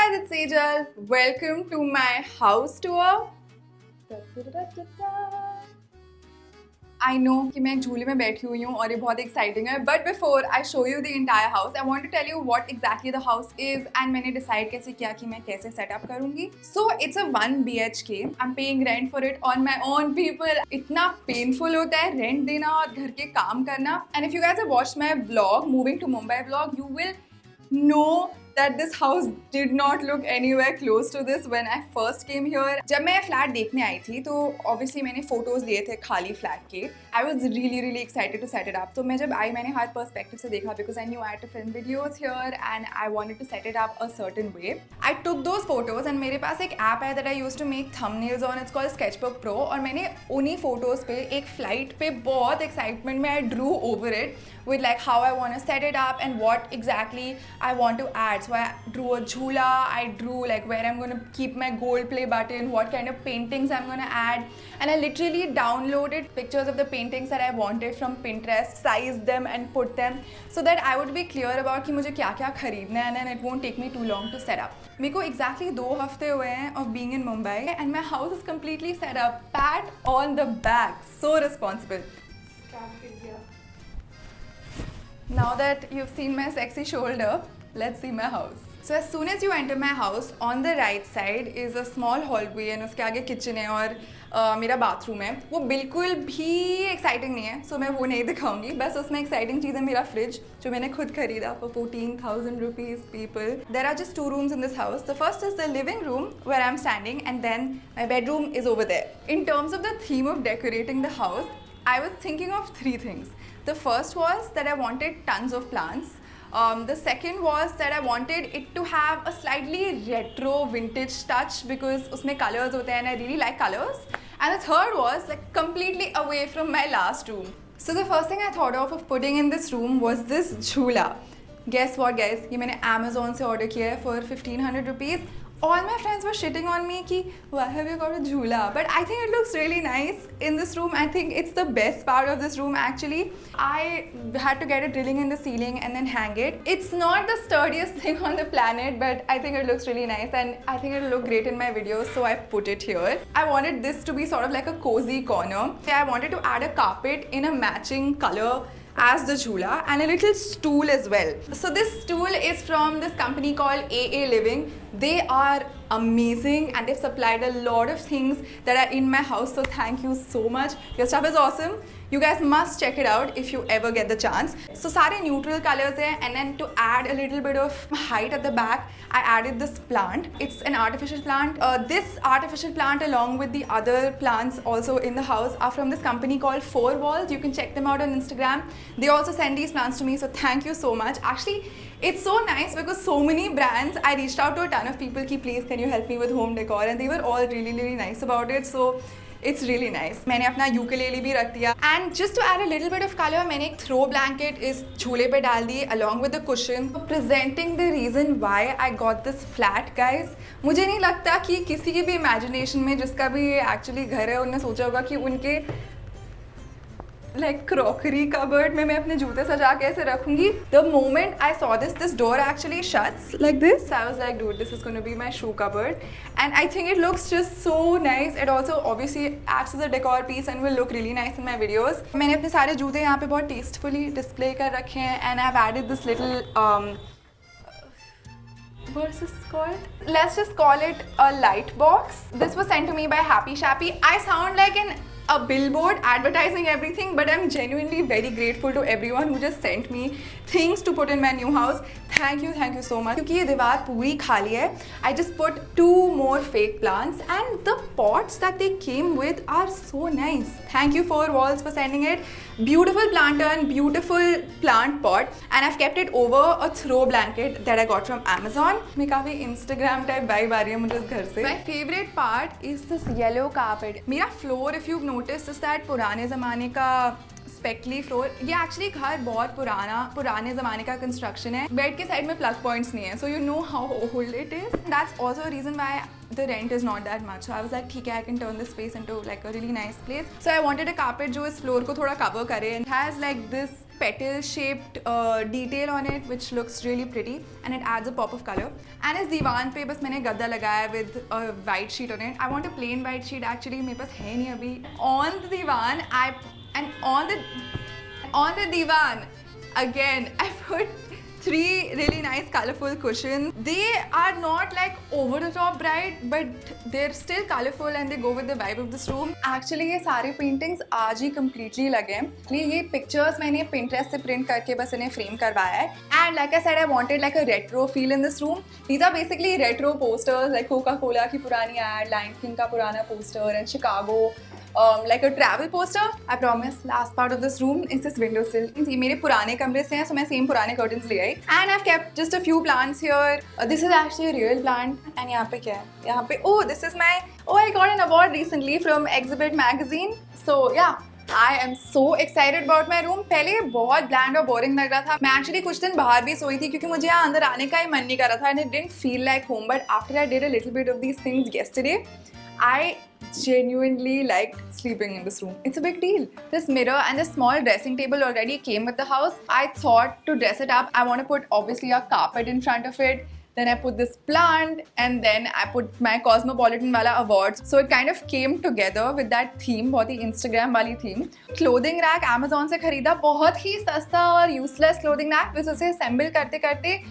guys, it's Sejal. Welcome to my house tour. I know कि मैं एक झूले में बैठी हुई हूँ और ये बहुत एक्साइटिंग है. But before I show you the entire house, I want to tell you what exactly the house is and मैंने decide कैसे किया कि मैं कैसे setup करूँगी. So it's a 1 BHK. I'm paying rent for it on my own, people. इतना painful होता है rent देना और घर के काम करना. And if you guys have watched my vlog, moving to Mumbai vlog, you will know that this house did not look anywhere close to this when I first came here. जब मैं flat देखने आई थी तो obviously मैंने photos लिए थे खाली flat के. I was really excited to set it up. तो मैं जब आई मैंने हर पर्सपेक्टिव से देखा because I knew I had to film videos here and I wanted to set it up a certain way. I took those photos and मेरे पास एक app है that I used to make thumbnails on. It's called Sketchbook Pro और मैंने उन्हीं photos पे एक flight पे बहुत एक्साइटमेंट में I drew over it with like how I want to set it up and what exactly I want to add. So I drew a jhula, I drew like where I'm going to keep my gold play button, what kind of paintings I'm going to add, and I literally downloaded pictures of the paintings that I wanted from Pinterest, sized them and put them so that I would be clear about कि मुझे क्या क्या खरीदना है and it won't take me too long to set up. मेरे को exactly 2 हफ्ते हुए हैं of being in Mumbai and my house is completely set up, pat on the back, so responsible. Now that you've seen my sexy shoulder, let's see my house. So as soon as you enter my house, on the right side is a small hallway and उसके आगे kitchen है और मेरा bathroom है. वो बिल्कुल भी exciting नहीं है, so मैं वो नहीं दिखाऊंगी. बस उसमें exciting चीज़ है मेरा fridge जो मैंने खुद खरीदा for 14,000 rupees, people. There are just 2 rooms in this house. The first is the living room where I'm standing and then my bedroom is over there. In terms of the theme of decorating the house, I was thinking of 3 things. The first was that I wanted tons of plants. The second was that I wanted it to have a slightly retro vintage touch because उसमें colors होते हैं and I really like colors. And the third was like completely away from my last room. So the first thing I thought of putting in this room was this jhula. Guess what guys? ये मैंने Amazon से order किया है for 1,500 rupees. All my friends were shitting on me कि why have you got a jhula? But I think it looks really nice in this room. I think it's the best part of this room actually. I had to get a drilling in the ceiling and then hang it. It's not the sturdiest thing on the planet, but I think it looks really nice and I think it'll look great in my videos, so I put it here. I wanted this to be sort of like a cozy corner. I wanted to add a carpet in a matching color as the jhula and a little stool as well. So this stool is from this company called AA Living. They are amazing and they've supplied a lot of things that are in my house, so thank you so much. Your stuff is awesome. You guys must check it out if you ever get the chance. So सारे neutral colors हैं and then to add a little bit of height at the back, I added this plant. It's an artificial plant. This artificial plant along with the other plants also in the house are from this company called 4 Walls. You can check them out on Instagram. They also send these plants to me, so thank you so much. Actually, it's so nice because so many brands, I reached out to a ton of people ki please can you help me with home decor and they were all really nice about it, so it's really nice. मैंने अपना ukulele भी रख दिया and just to add a little bit of color मैंने एक throw blanket इस झूले पे डाल दी along with the cushion. Presenting the reason why I got this flat guys, मुझे नहीं लगता कि किसी की भी imagination में जिसका भी actually घर है उन्होंने सोचा होगा कि उनके like crockery cupboard में मैं अपने जूते सजा के ऐसे रखूंगी. The moment I saw this door actually shuts like this. I was like, dude, this is going to be my shoe cupboard. And I think it looks just so nice. It also obviously acts as a decor piece and will look really nice in my videos. मैंने अपने सारे जूते यहाँ पे बहुत tastefully display कर रखे हैं and I've added this little what is this called? Let's just call it a light box. This was sent to me by Happy Shappy. I sound like a billboard advertising everything, but I'm genuinely very grateful to everyone who just sent me things to put in my new house. Thank you so much. क्योंकि ये दीवार पूरी खाली है, I just put 2 more fake plants and the pots that they came with are so nice. Thank you 4 Walls for sending it. Beautiful planter and beautiful plant pot and I've kept it over a throw blanket that I got from Amazon. मैं काफ़ी Instagram type vibe आ रही है मुझे इस घर से. My favorite part is this yellow carpet. मेरा floor if you've noticed is that पुराने ज़माने का स्पेक्टली फ्लोर. ये एक्चुअली घर बहुत पुराने ज़माने का कंस्ट्रक्शन है. बेड के साइड में प्लग पॉइंट्स नहीं है, so you know how old it is. That's also a reason why the rent is not that much. So I was like, ठीक है, I can turn this space into like a really nice place. So I wanted a carpet जो इस floor को थोड़ा cover करे. It has like this petal shaped detail on it which looks really pretty and it adds a pop of color. And इस दीवान पे बस मैंने गद्दा लगाया with a white sheet on it. I want a plain white sheet actually. मेरे पास है नहीं अभी. On the divan, on the divan again I put 3 really nice colorful cushions. They are not like over the top bright but they're still colorful and they go with the vibe of this room. Actually ये सारे paintings आज ही completely लगे हैं. ये pictures मैंने Pinterest से print करके बस इन्हें frame करवाया है. And like I said, I wanted like a retro feel in this room. These are basically retro posters like Coca-Cola की पुरानी ad, Lion King का पुराना poster and Chicago. Like a travel poster. I promise. Last part of this room is this windowsill. ये मेरे पुराने कमरे से हैं, so मैं same पुराने curtains ले आई. And I've kept just a few plants here. This is actually a real plant. And यहाँ पे क्या है? यहाँ पे this is my I got an award recently from Exhibit magazine. So yeah. I am so excited about my room. पहले बहुत bland और boring लग रहा था. मैं actually कुछ दिन बाहर भी सोई थी क्योंकि मुझे यहाँ अंदर आने का ही मन नहीं कर रहा था and it didn't feel like home. But after I did a little bit of these things yesterday, I genuinely liked sleeping in this room. It's a big deal. This mirror and this small dressing table already came with the house. I thought to dress it up, I want to put obviously a carpet in front of it. Then I put this plant and then I put my Cosmopolitan wala awards. So it kind of came together with that theme, बहुत ही Instagram वाली theme. Clothing rack Amazon से खरीदा, बहुत ही सस्ता और useless clothing rack. बस उसे assemble करते करते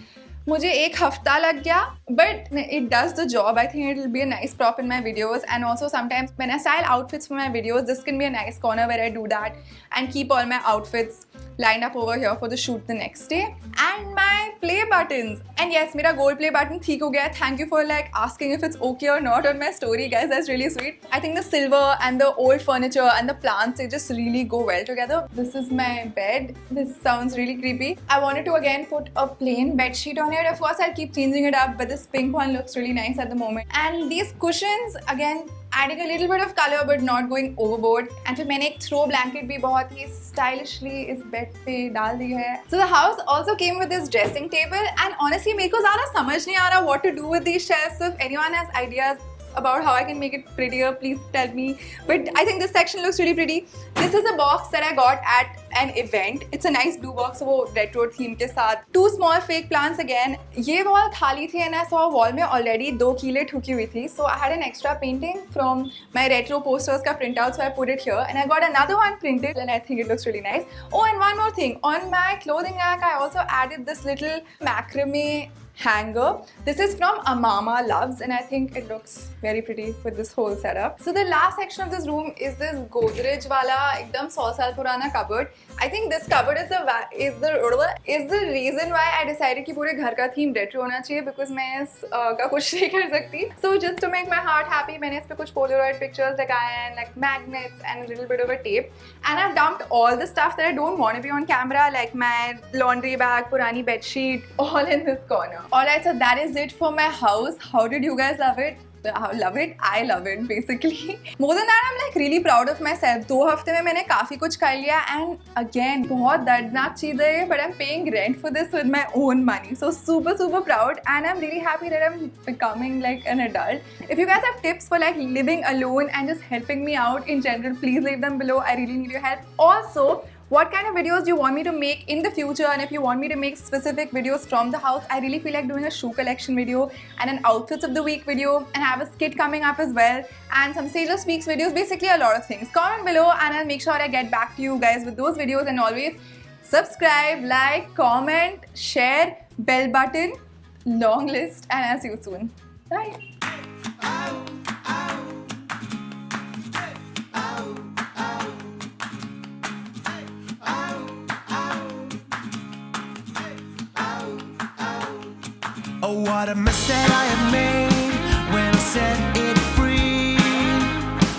मुझे 1 हफ्ता लग गया, but it does the job. I think it will be a nice prop in my videos and also sometimes when I style outfits for my videos, this can be a nice corner where I do that and keep all my outfits lined up over here for the shoot the next day. And my play buttons. And yes, मेरा gold play button ठीक हो गया. Thank you for like asking if it's okay or not on my story, guys. That's really sweet. I think the silver and the old furniture and the plants, they just really go well together. This is my bed. This sounds really creepy. I wanted to again put a plain bed sheet on it. Of course, I'll keep changing it up, but this pink one looks really nice at the moment. And these cushions, again, adding a little bit of color but not going overboard. And फिर मैंने एक throw blanket भी बहुत ही stylishly इस bed पे डाल दी है. So the house also came with this dressing table and honestly मेरे को ज़्यादा समझ नहीं आ रहा what to do with these shelves. So if anyone has ideas about how I can make it prettier, please tell me. But I think this section looks really pretty. This is a box that I got at an event. It's a nice blue box, वो retro theme के साथ. 2 small fake plants again. ये wall खाली थी and I saw wall में already 2 कीलें ठुकी हुई थी. So I had an extra painting from my retro posters का printout, so I put it here and I got another one printed and I think it looks really nice. Oh, and one more thing. On my clothing rack, I also added this little macrame hanger. This is from Amama Loves and I think it looks very pretty with this whole setup. So the last section of this room is this Godrej wala ekdam 100 saal purana cupboard. I think this cupboard is the reason why I decided कि पूरे घर का theme retro होना चाहिए because मैं इस का कुछ नहीं कर सकती. So just to make my heart happy, मैंने इस पे कुछ Polaroid pictures लगाए हैं like magnets and a little bit of a tape. And I've dumped all the stuff that I don't want to be on camera like my laundry bag, purani bed sheet, all in this corner. Alright, so that is it for my house. How did you guys love it? I love it basically. More than that, I'm like really proud of myself. 2 हफ्ते में मैंने काफी कुछ कर लिया and again बहुत दर्दनाक चीज़ है but I'm paying rent for this with my own money. So super proud and I'm really happy that I'm becoming like an adult. If you guys have tips for like living alone and just helping me out in general, please leave them below. I really need your help. Also, what kind of videos do you want me to make in the future, and if you want me to make specific videos from the house? I really feel like doing a shoe collection video and an outfits of the week video and have a skit coming up as well and some Sejal Speaks videos, basically a lot of things. Comment below and I'll make sure I get back to you guys with those videos, and always subscribe, like, comment, share, bell button, long list, and I'll see you soon. Bye. Oh, what a mess that I have made when I said